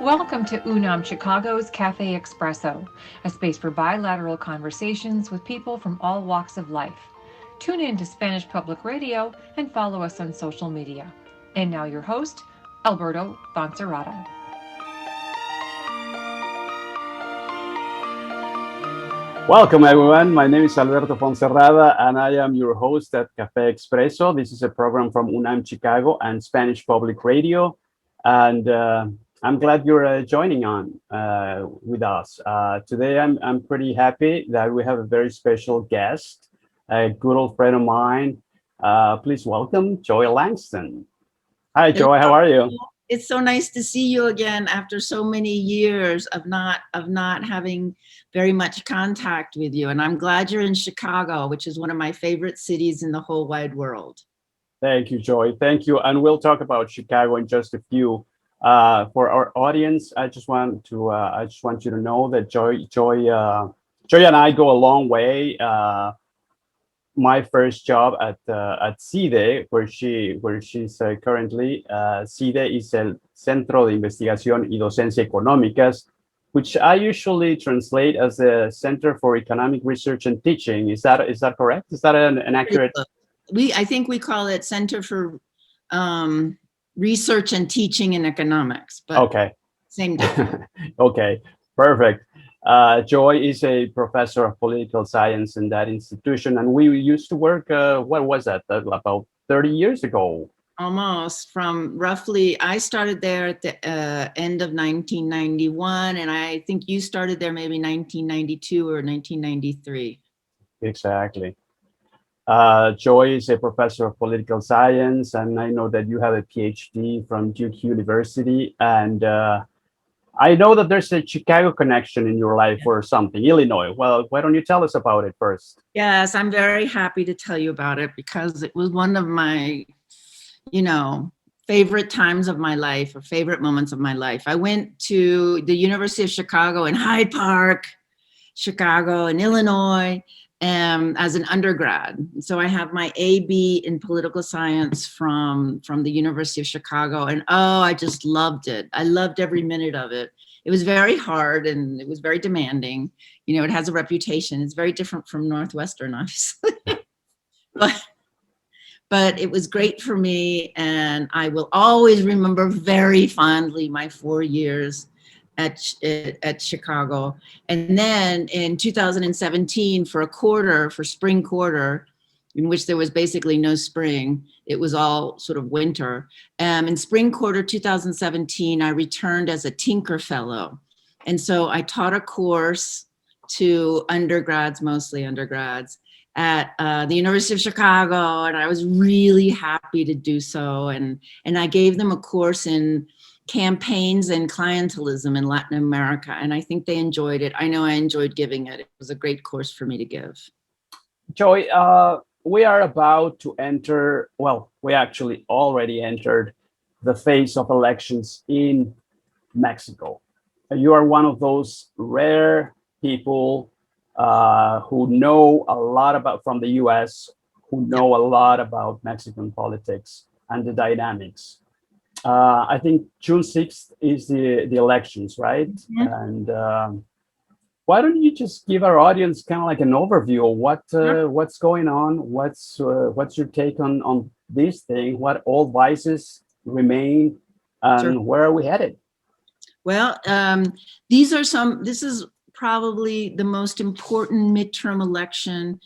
Welcome to UNAM Chicago's CAFÉ EXPRESSO, a space for bilateral conversations with people from all walks of life. Tune in to Spanish Public Radio and follow us on social media. And now your host, Alberto Foncerrada. Welcome, everyone. My name is Alberto Foncerrada, and I am your host at Café Expresso. This is a program from UNAM Chicago and Spanish Public Radio. And I'm glad you're joining on with us. Today, I'm pretty happy that we have a very special guest, a good old friend of mine. Please welcome Joy Langston. Hi, Joy. How are you? It's so nice to see you again after so many years of not having very much contact with you. And I'm glad you're in Chicago, which is one of my favorite cities in the whole wide world. Thank you, Joy. Thank you. And we'll talk about Chicago in just a few. For our audience, I just want you to know that Joy and I go a long way. My first job at CIDE, where she's currently. CIDE is el Centro de Investigación y Docencia Económicas, which I usually translate as the Center for Economic Research and Teaching. Is that correct? Is that an accurate? I think we call it Center for Research and Teaching in Economics. But okay. Same difference. Okay. Perfect. Joy is a professor of political science in that institution, and we used to work, what was that, about 30 years ago? Almost, from roughly, I started there at the end of 1991, and I think you started there maybe 1992 or 1993. Exactly. Joy is a professor of political science, and I know that you have a PhD from Duke University, and I know that there's a Chicago connection in your life or something, Illinois. Well, why don't you tell us about it first? Yes, I'm very happy to tell you about it because it was one of my, favorite times of my life or favorite moments of my life. I went to the University of Chicago in Hyde Park, Chicago in Illinois, as an undergrad. So I have my AB in political science from the University of Chicago. And I just loved it. I loved every minute of it. It was very hard and it was very demanding. It has a reputation. It's very different from Northwestern, obviously. But it was great for me. And I will always remember very fondly my 4 years at Chicago. And then in 2017, for spring quarter, in which there was basically no spring, it was all sort of winter. In spring quarter 2017, I returned as a Tinker Fellow. And so I taught a course to undergrads, mostly undergrads, at the University of Chicago. And I was really happy to do so. And I gave them a course in campaigns and clientelism in Latin America. And I think they enjoyed it. I know I enjoyed giving it. It was a great course for me to give. Joy, we are about to enter, well, we actually already entered the phase of elections in Mexico. You are one of those rare people who know a lot about, from the US, who know a lot about Mexican politics and the dynamics. I think June 6th is the elections, right? Mm-hmm. And why don't you just give our audience kind of like an overview of what's going on? What's your take on this thing? What old vices remain? And where are we headed? Well, this is probably the most important midterm election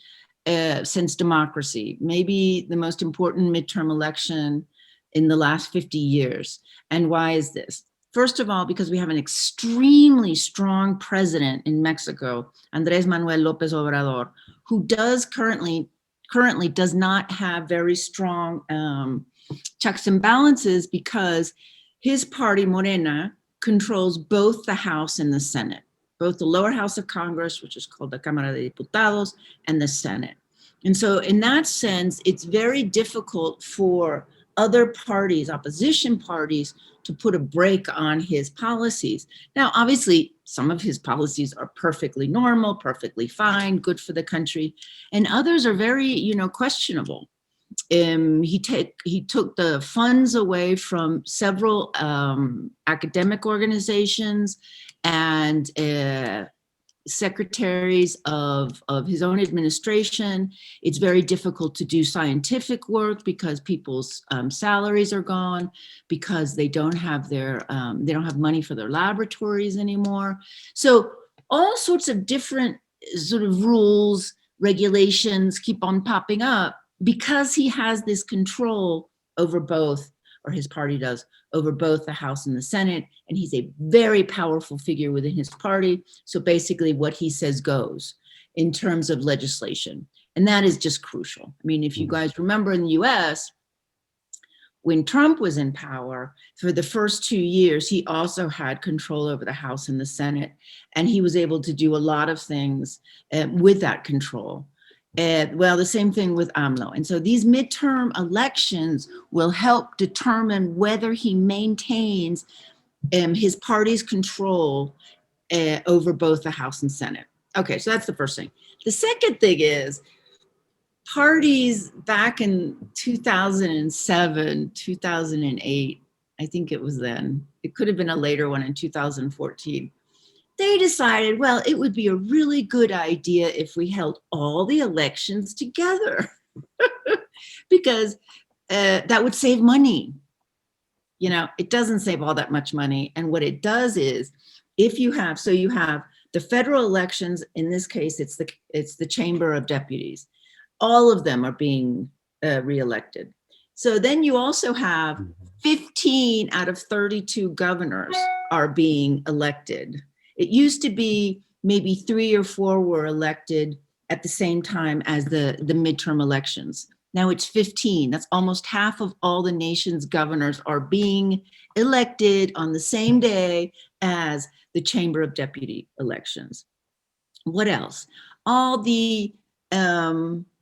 since democracy, maybe the most important midterm election in the last 50 years. And why is this? First of all, because we have an extremely strong president in Mexico, Andrés Manuel López Obrador, who currently does not have very strong checks and balances because his party, Morena, controls both the House and the Senate, both the lower house of Congress, which is called the Cámara de Diputados, and the Senate. And so in that sense, it's very difficult for other parties, opposition parties, to put a brake on his policies. Now, obviously, some of his policies are perfectly normal, perfectly fine, good for the country, and others are very, questionable. he took the funds away from several academic organizations and secretaries of his own administration. It's very difficult to do scientific work because people's salaries are gone, because they don't have money for their laboratories anymore. So all sorts of different sort of rules, regulations keep on popping up because he has this control over both, or his party does, over both the House and the Senate, and he's a very powerful figure within his party. So basically what he says goes in terms of legislation. And that is just crucial. I mean, if you guys remember in the US, when Trump was in power, for the first 2 years, he also had control over the House and the Senate, and he was able to do a lot of things with that control. Well, the same thing with AMLO. And so these midterm elections will help determine whether he maintains his party's control over both the House and Senate. Okay, so that's the first thing. The second thing is parties back in 2007, 2008, I think it was then, it could have been a later one in 2014. They decided, well, it would be a really good idea if we held all the elections together because that would save money. You know, it doesn't save all that much money. And what it does is, if you have, so you have the federal elections, in this case, it's the Chamber of Deputies. All of them are being reelected. So then you also have 15 out of 32 governors are being elected. It used to be maybe 3 or 4 were elected at the same time as the midterm elections. Now it's 15. That's almost half of all the nation's governors are being elected on the same day as the Chamber of Deputy elections. What else? All the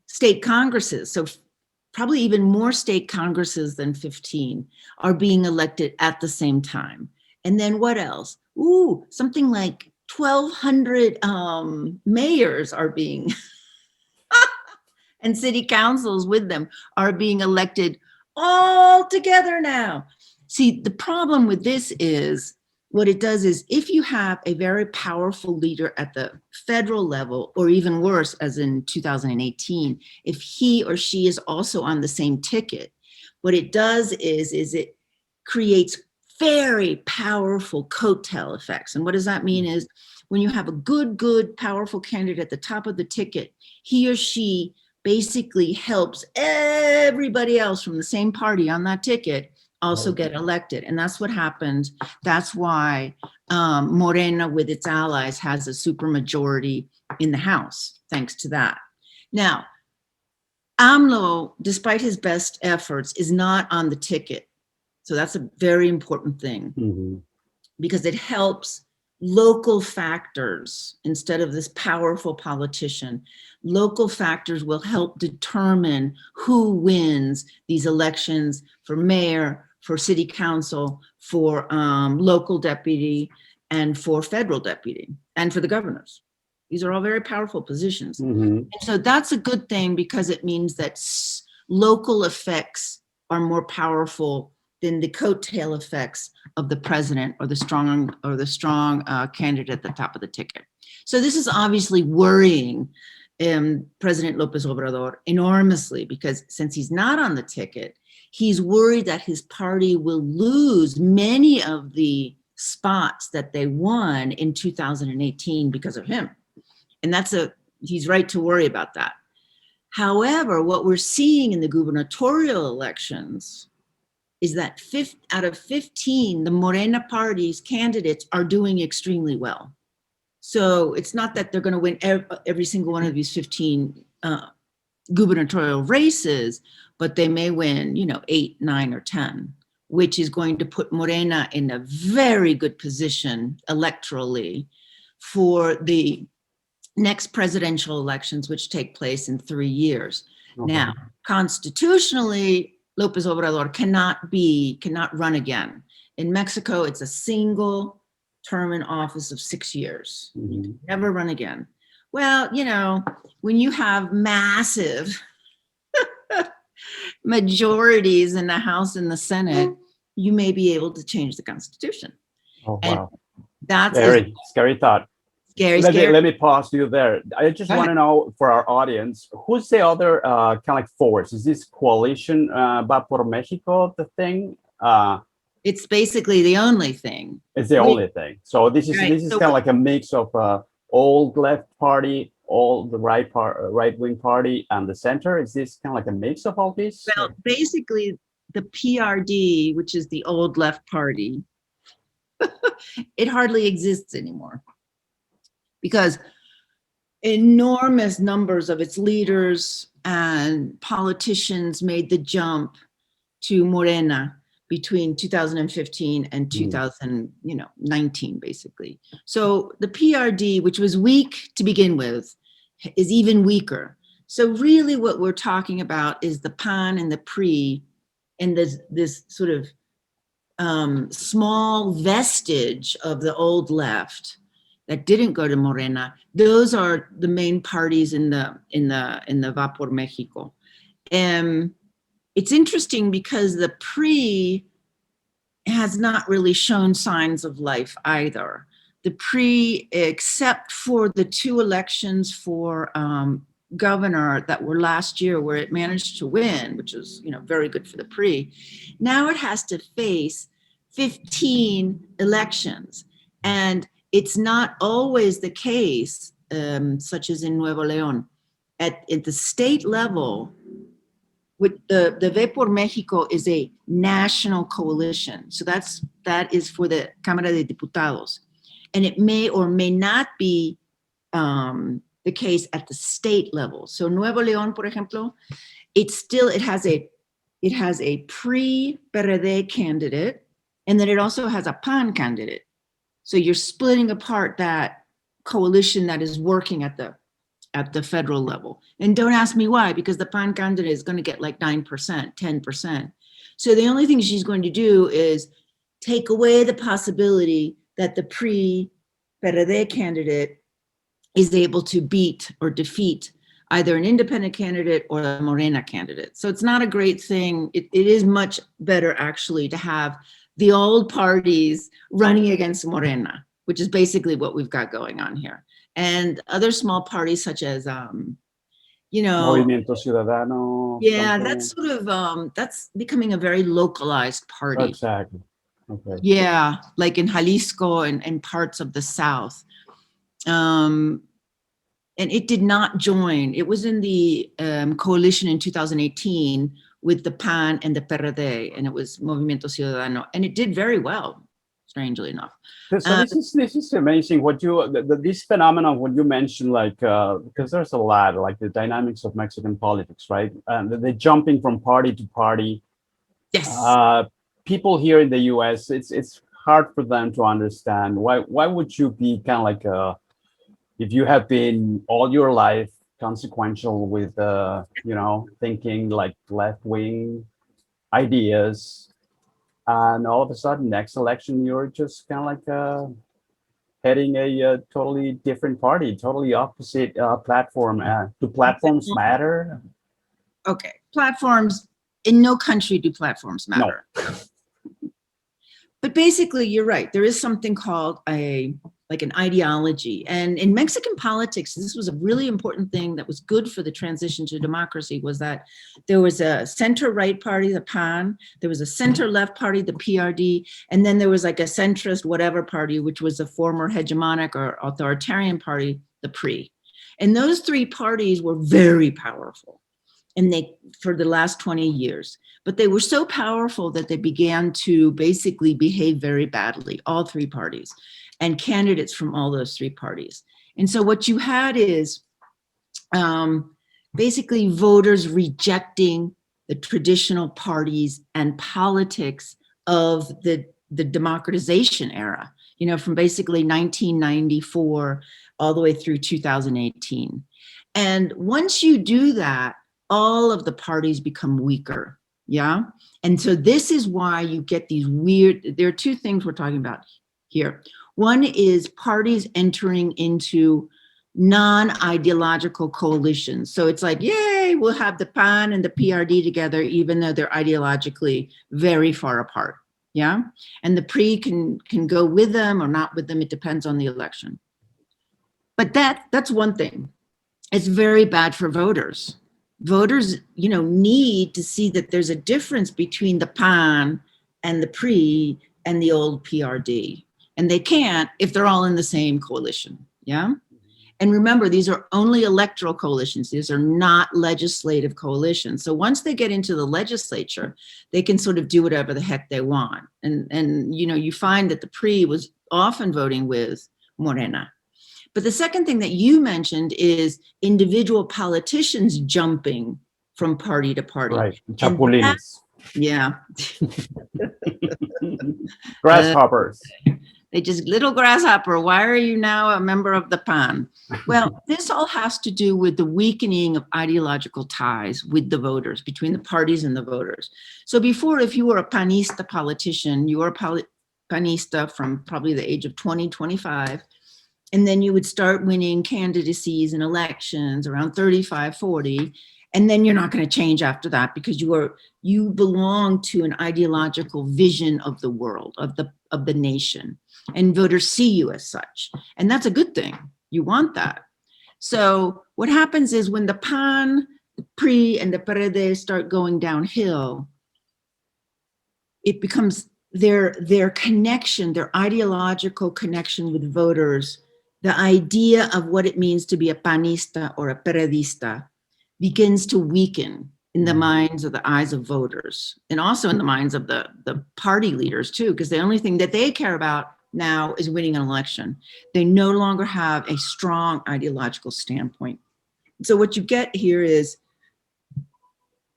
state congresses, so probably even more state congresses than 15 are being elected at the same time. And then what else? Ooh, something like 1,200 mayors are being, and city councils with them are being elected all together now. See, the problem with this is, what it does is, if you have a very powerful leader at the federal level, or even worse, as in 2018, if he or she is also on the same ticket, what it does is it creates very powerful coattail effects. And what does that mean is, when you have a good, powerful candidate at the top of the ticket, he or she basically helps everybody else from the same party on that ticket also get elected. And that's what happened. That's why Morena with its allies has a supermajority in the House, thanks to that. Now, AMLO, despite his best efforts, is not on the ticket. So that's a very important thing, because it helps local factors instead of this powerful politician. Local factors will help determine who wins these elections for mayor, for city council, for local deputy, and for federal deputy, and for the governors. These are all very powerful positions. And so that's a good thing, because it means that local effects are more powerful than the coattail effects of the president or the strong candidate at the top of the ticket. So this is obviously worrying President López Obrador enormously, because since he's not on the ticket, he's worried that his party will lose many of the spots that they won in 2018 because of him. And he's right to worry about that. However, what we're seeing in the gubernatorial elections is that out of 15, the Morena party's candidates are doing extremely well. So it's not that they're going to win every single one of these 15 gubernatorial races, but they may win, 8, 9, or 10, which is going to put Morena in a very good position electorally for the next presidential elections, which take place in 3 years. Now, constitutionally, López Obrador cannot run again. In Mexico, it's a single term in office of 6 years. You can never run again. Well, when you have massive majorities in the House and the Senate, you may be able to change the Constitution. Oh, And wow. that's Scary thought. scary. Let me pause you there. I just Go want to ahead. know for our audience, who's the other kind of like force? Is this coalition Va por Mexico the thing? It's basically the only thing. It's the only thing. So this is Right. kind of like a mix of old left party, all the right wing party, and the center. Is this kind of like a mix of all this? Well, basically, the PRD, which is the old left party, it hardly exists anymore because enormous numbers of its leaders and politicians made the jump to Morena between 2015 and 2019, basically. So the PRD, which was weak to begin with, is even weaker. So really what we're talking about is the PAN and the PRI and this sort of small vestige of the old left that didn't go to Morena. Those are the main parties in the Va por Mexico. It's interesting because the PRI has not really shown signs of life either. The PRI, except for the 2 elections for governor that were last year where it managed to win, which is very good for the PRI, now it has to face 15 elections. And it's not always the case, such as in Nuevo León. At the state level, with the Ve por Mexico is a national coalition. So that is for the Cámara de Diputados. And it may or may not be the case at the state level. So Nuevo León, por ejemplo, it has a pre-PRD candidate, and then it also has a PAN candidate. So you're splitting apart that coalition that is working at the federal level. And don't ask me why, because the PAN candidate is going to get like 9%, 10%. So the only thing she's going to do is take away the possibility that the pre-PRD candidate is able to beat or defeat either an independent candidate or a Morena candidate. So it's not a great thing. It is much better actually to have the old parties running against Morena, which is basically what we've got going on here. And other small parties such as, Movimiento Ciudadano. Yeah, something. that's sort of, that's becoming a very localized party. Exactly. Okay. Yeah, like in Jalisco and parts of the South. And it did not join. It was in the coalition in 2018 with the PAN and the PRD, and it was Movimiento Ciudadano, and it did very well, strangely enough. So this is amazing. What this phenomenon, what you mentioned, like because there's a lot, like the dynamics of Mexican politics, right? The jumping from party to party. Yes. People here in the U.S., it's hard for them to understand why would you be kind of like if you have been all your life consequential with thinking like left-wing ideas, and all of a sudden next election you're just kind of like heading a totally different party, totally opposite platform. Do platforms matter? Okay, platforms, in no country do platforms matter. No. But basically, you're right. There is something called an ideology. And in Mexican politics, this was a really important thing that was good for the transition to democracy, was that there was a center-right party, the PAN, there was a center-left party, the PRD, and then there was like a centrist whatever party, which was a former hegemonic or authoritarian party, the PRI. And those 3 parties were very powerful. And for the last 20 years, but they were so powerful that they began to basically behave very badly, all 3 parties, and candidates from all those 3 parties. And so what you had is basically voters rejecting the traditional parties and politics of the democratization era, from basically 1994 all the way through 2018. And once you do that, all of the parties become weaker, yeah? And so this is why you get these weird, there are 2 things we're talking about here. One is parties entering into non-ideological coalitions. So it's like, yay, we'll have the PAN and the PRD together, even though they're ideologically very far apart. Yeah. And the PRI can go with them or not with them. It depends on the election. But that's one thing. It's very bad for voters. Voters, need to see that there's a difference between the PAN and the PRI and the old PRD. And they can't if they're all in the same coalition. Yeah. And remember, these are only electoral coalitions. These are not legislative coalitions. So once they get into the legislature, they can sort of do whatever the heck they want. And you find that the PRI was often voting with Morena. But the second thing that you mentioned is individual politicians jumping from party to party. Right, chapulines. Yeah. Grasshoppers. They just, little grasshopper, why are you now a member of the PAN? Well, this all has to do with the weakening of ideological ties with the voters, between the parties and the voters. So before, if you were a panista politician, you were a panista from probably the age of 20, 25, and then you would start winning candidacies and elections around 35, 40, and then you're not going to change after that because you belong to an ideological vision of the world, of the nation. And voters see you as such. And that's a good thing. You want that. So what happens is when the PAN, the PRI, and the PRD start going downhill, it becomes their connection, their ideological connection with voters, the idea of what it means to be a panista or a PRDista begins to weaken in the minds of the eyes of voters, and also in the minds of the party leaders too, because the only thing that they care about now is winning an election. They no longer have a strong ideological standpoint. So what you get here is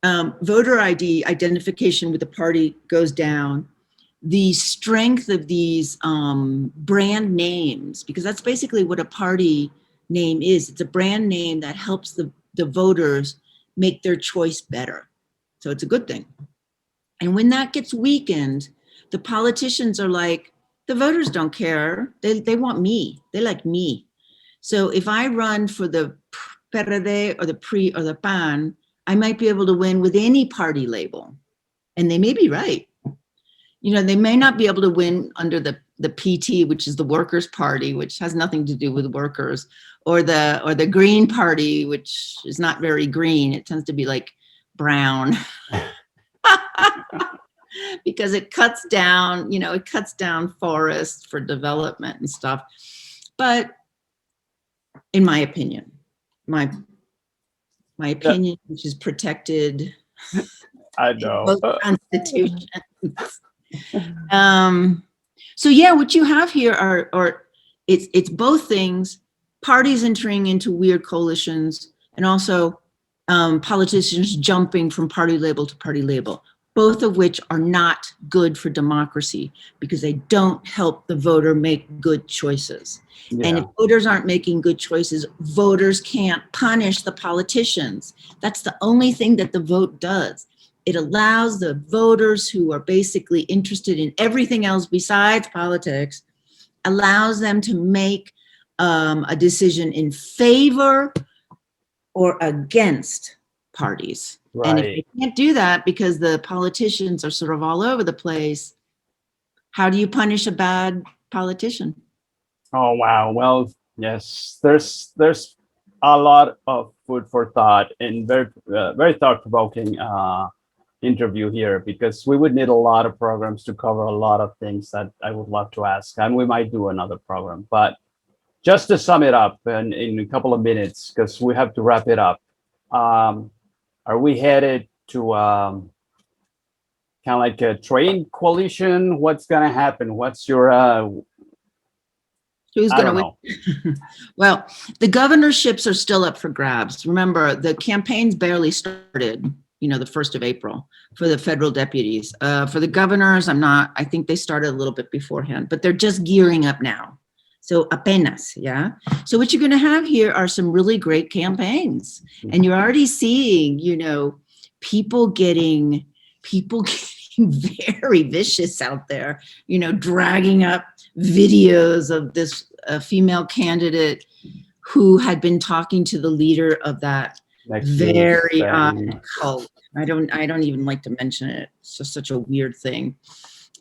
voter ID identification with the party goes down. The strength of these brand names, because that's basically what a party name is. It's a brand name that helps the voters make their choice better. So it's a good thing. And when that gets weakened, the politicians are like, the voters don't care. They want me. They like me. So if I run for the PRD or the PRI or the PAN, I might be able to win with any party label. And they may be right. They may not be able to win under the PT, which is the Workers' Party, which has nothing to do with workers, or the Green Party, which is not very green. It tends to be like brown. Because it cuts down, forests for development and stuff. But in my opinion, my opinion, which is protected, I know, both constitutions. So yeah, what you have here are it's both things: parties entering into weird coalitions, and also politicians jumping from party label to party label. Both of which are not good for democracy because they don't help the voter make good choices. Yeah. And if voters aren't making good choices, voters can't punish the politicians. That's the only thing that the vote does. It allows the voters who are basically interested in everything else besides politics, allows them to make a decision in favor or against parties. Right. And if they can't do that because the politicians are sort of all over the place, how do you punish a bad politician? Oh, wow. Well, yes, there's a lot of food for thought and very thought-provoking interview here, because we would need a lot of programs to cover a lot of things that I would love to ask, and we might do another program. But just to sum it up in a couple of minutes, because we have to wrap it up. Are we headed to kind of like a trade coalition? What's going to happen? What's your... Who's going to win? Well, the governorships are still up for grabs. Remember, the campaigns barely started, the 1st of April for the federal deputies. For the governors, I think they started a little bit beforehand, but they're just gearing up now. So apenas, yeah. So what you're going to have here are some really great campaigns, and you're already seeing, people getting very vicious out there, dragging up videos of this female candidate who had been talking to the leader of that very cult. I don't even like to mention it. It's just such a weird thing.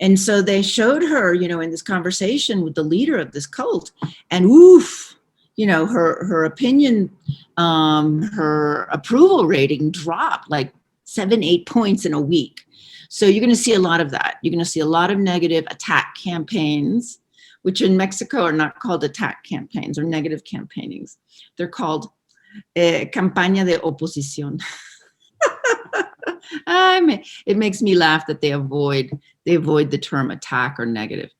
And so they showed her, you know, in this conversation with the leader of this cult, and oof, you know, her opinion, her approval rating dropped like 7-8 points in a week. So you're going to see a lot of that. You're going to see a lot of negative attack campaigns, which in Mexico are not called attack campaigns or negative campaignings. They're called campaña de oposición. It makes me laugh that they avoid the term attack or negative.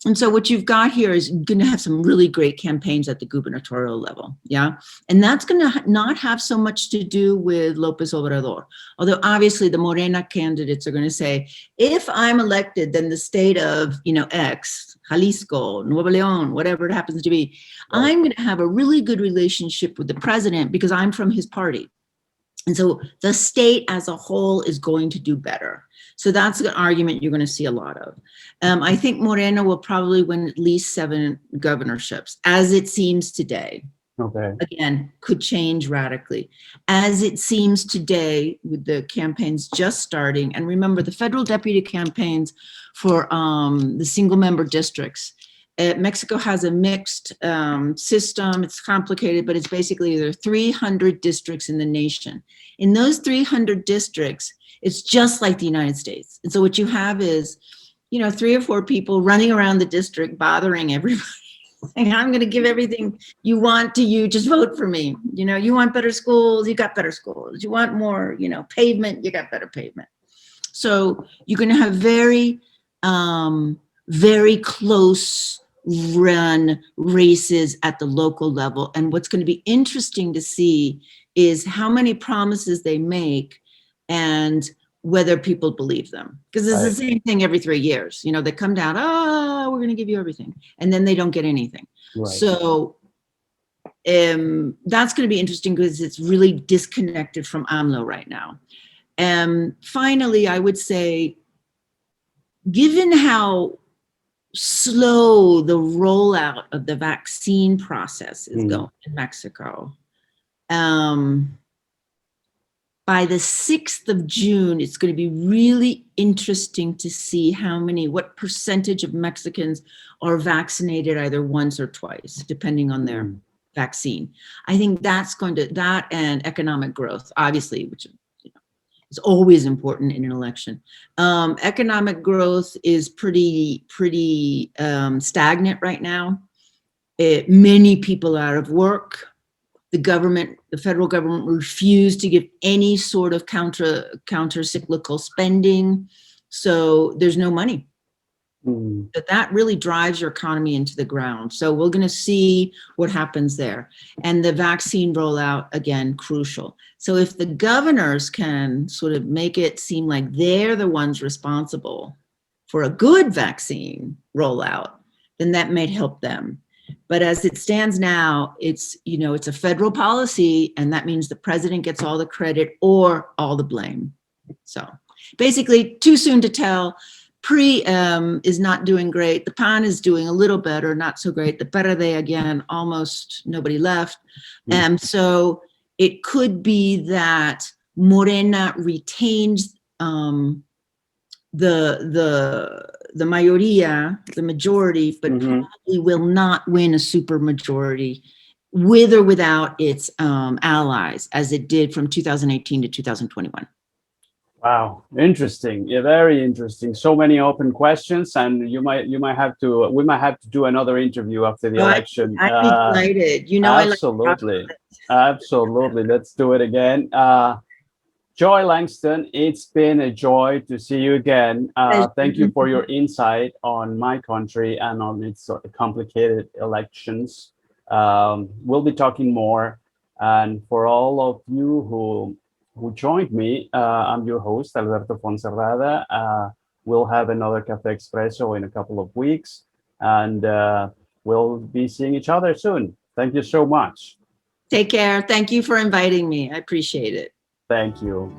And so what you've got here is going to have some really great campaigns at the gubernatorial level, yeah? And that's going to not have so much to do with López Obrador, although obviously the Morena candidates are going to say, if I'm elected, then the state of, you know, X, Jalisco, Nuevo León, whatever it happens to be, right, I'm going to have a really good relationship with the president because I'm from his party. And so the state as a whole is going to do better. So that's an argument you're going to see a lot of. I think Morena will probably win at least 7 governorships, as it seems today. Okay. Again, could change radically. As it seems today, with the campaigns just starting, and remember the federal deputy campaigns for the single member districts. Mexico has a mixed system. It's complicated, but it's basically there are 300 districts in the nation. In those 300 districts, it's just like the United States. And so what you have is, you know, 3 or 4 people running around the district, bothering everybody. And I'm going to give everything you want to you, just vote for me. You know, you want better schools, you got better schools. You want more, you know, pavement, you got better pavement. So you're going to have very, very close run races at the local level. And what's going to be interesting to see is how many promises they make and whether people believe them. Because it's the same thing every 3 years. You know, they come down, oh, we're going to give you everything. And then they don't get anything. Right. So that's going to be interesting because it's really disconnected from AMLO right now. Finally, I would say, given how slow the rollout of the vaccine process is going in Mexico, by the 6th of June, it's going to be really interesting to see what percentage of Mexicans are vaccinated either once or twice, depending on their vaccine. I think that and economic growth, obviously, which is always important in an election. Economic growth is pretty stagnant right now. Many people are out of work. The federal government refused to give any sort of counter-cyclical spending. So there's no money. But that really drives your economy into the ground. So we're going to see what happens there. And the vaccine rollout, again, crucial. So if the governors can sort of make it seem like they're the ones responsible for a good vaccine rollout, then that may help them. But as it stands now, it's a federal policy, and that means the president gets all the credit or all the blame. So basically, too soon to tell. PRI is not doing great. The PAN is doing a little better, not so great. The PRD, again, almost nobody left. So it could be that Morena retains the mayoría, the majority, but probably will not win a super majority with or without its allies, as it did from 2018 to 2021. Wow, interesting. Yeah, very interesting. So many open questions, and we might have to do another interview after the election. I'm excited. You know, absolutely, absolutely. Let's do it again. Joy Langston, it's been a joy to see you again. Thank you for your insight on my country and on its complicated elections. We'll be talking more. And for all of you who joined me, I'm your host, Alberto Foncerrada. We'll have another Café Expresso in a couple of weeks, and we'll be seeing each other soon. Thank you so much. Take care. Thank you for inviting me. I appreciate it. Thank you.